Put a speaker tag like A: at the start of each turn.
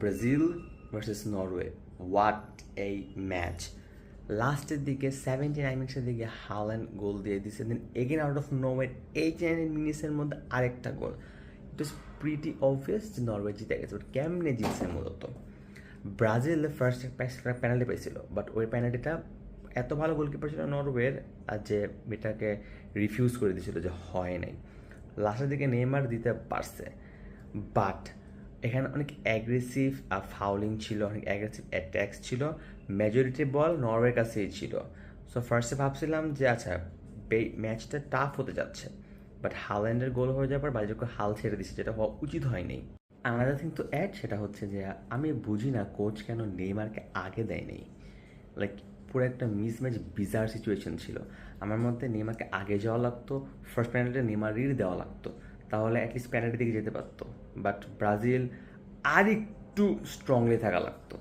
A: Brazil versus Norway, what এই match! লাস্টের দিকে 79 মিনিটসের দিকে হাল্যান্ড গোল দিয়ে দিচ্ছে, দেন এগেন আউট অফ নোওয়ের 89 মিনিটসের মধ্যে আরেকটা গোল। ইট ওয়াজ প্রিটি অবভিয়াস যে নরওয়ে জিতে গেছে, বাট কেমনে জিতছে মূলত? ব্রাজিল ফার্স্ট পেনাল্টি পেয়েছিল, বাট ওই পেনাল্টিটা এত ভালো গোলকিপার ছিল নরওয়ের যে এটাকে রিফিউজ করে দিয়েছিল, যে হয় নাই। লাস্টের দিকে নেইমার দিতে পারছে, বাট এখানে অনেক অ্যাগ্রেসিভ ফাউলিং ছিল, অনেক অ্যাগ্রেসিভ অ্যাট্যাক্স ছিল, মেজরিটি বল নরওয়ের কাছেই ছিল। সো ফার্স্টে ভাবছিলাম যে আচ্ছা ম্যাচটা টাফ হতে যাচ্ছে, বাট হাল্যান্ডের গোল হয়ে যাওয়ার পর ব্রাজিলকে হাল ছেড়ে দিচ্ছে, যেটা হওয়া উচিত হয়নি। আনাদার থিং তো অ্যাড, সেটা হচ্ছে যে আমি বুঝি না কোচ কেন নেইমারকে আগে দেয়নি। লাইক পুরো একটা মিসম্যাচ বিজার সিচুয়েশন ছিল। আমার মধ্যে নেইমারকে আগে যাওয়া লাগতো, ফার্স্ট পেনাল্টিটা নেইমারই দেওয়া লাগতো, তাহলে অ্যাটলিস্ট পেনাল্টি দিকে যেতে পারতো। বাট ব্রাজিল আর একটু স্ট্রংলি থাকা লাগতো।